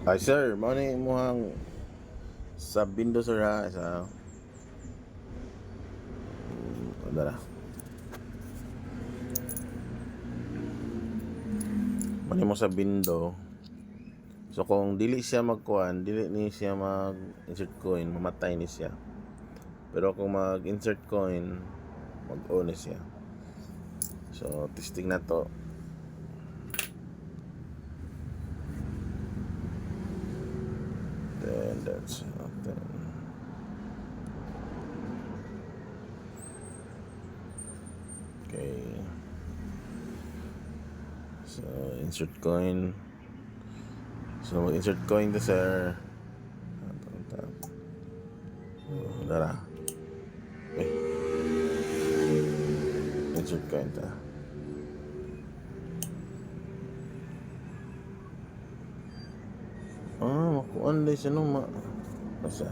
Ay sir, mo ni imuhang sa bindo sir ha sa dala. Mani mo sa bindo. So kung dili siya magkuan, dili ni siya mag insert coin, mamatay ni siya. Pero kung mag insert coin, mag-on ni siya. So testing na to. Then that's then. Okay. So insert coin. So mag-insert coin to sir. Dara. Okay. Insert coin ta. Makuan din siya nung basta.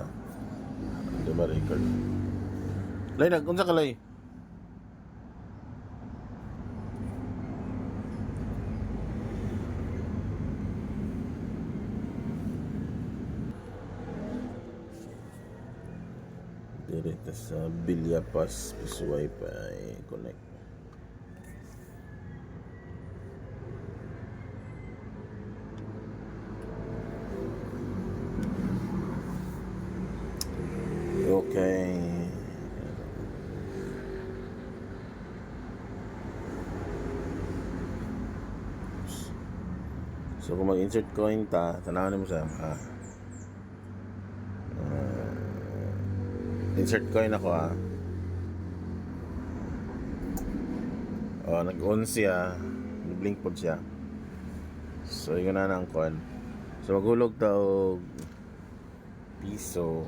Di ba record? Lay na, kung sa kalay. Direct sa Bilyapas plus Wi-Fi connect. Okay. So kung mag-insert coin ta, tanawan mo sa insert coin ako nag-on siya, nag-blink po siya. So yun na ang coin. So maghulog ta og piso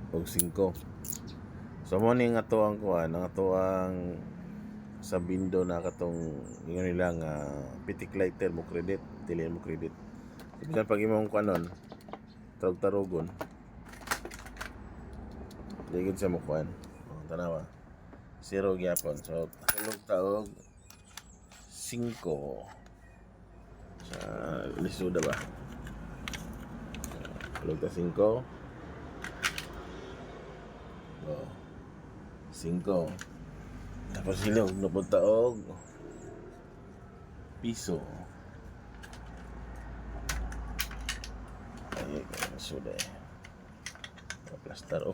og 5. So mo ni nga to ang kuan, ang atuang sa bindo na katong ingon nila nga pitik lighter mo credit, dili mo credit. Bisan pag imong kuanon, tarog-tarogon. Digid siya mo kuan. Tanawa. Zero gyapon. So hulog ta og 5 sa lisuda ba. Hulog ta 5. 5. Tapos silog napunta og piso. Ay, sudah. Plaster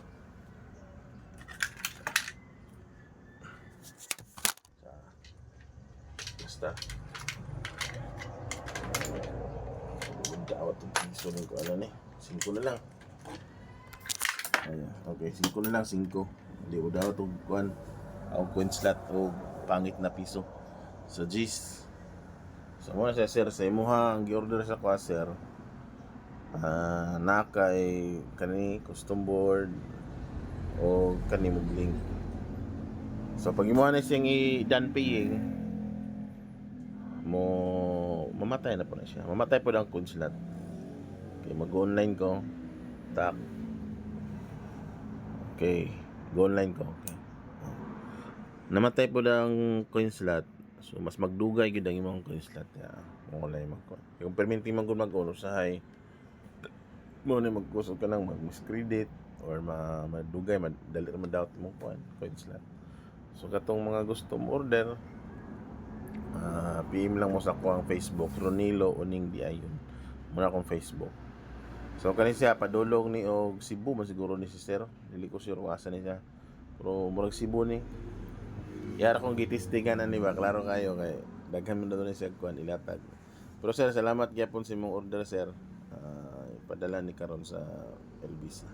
basta. Dawat ang piso ng ko ano ni. 5 na lang. Ayan. Okay, 5 na lang, 5. Hindi ko dawat og kuan. Ang coin slot o pangit na piso. So G's. So muna siya sir sa imuha ang gi-order sa kwa sir. Na kay kani custom board o kani mo link. So pag imuha na siyang i-done paying mo mamatay na po na siya. Mamatay po ang coin slot. Okay, mag-online ko. Tak. Okay, go online ko. Okay. Namatay po ang coin slot. So mas magdugay gyud ang imong coin slot ya. Mo online magko. Kung perminti man gud mag-ono usahay mo ni magkusog ka nang mag-miscredit or madugay madali ra madawat imong coin slot. So katong mga gusto mo order PM lang mo sa ako ang Facebook Ronilo Uning Diayon. Muna akong Facebook. So kani siya padulong ni og Cebu man siguro ni si sir. Dili ko sure asa ni siya. Pero murag Cebu ni. Yara kong gitistingan ani ba, klaro kayo kay daghan man daw ni siya kuan ilatag. Pero sir, salamat gyapon sa imong order sir. Ipadala ni karon sa LBC.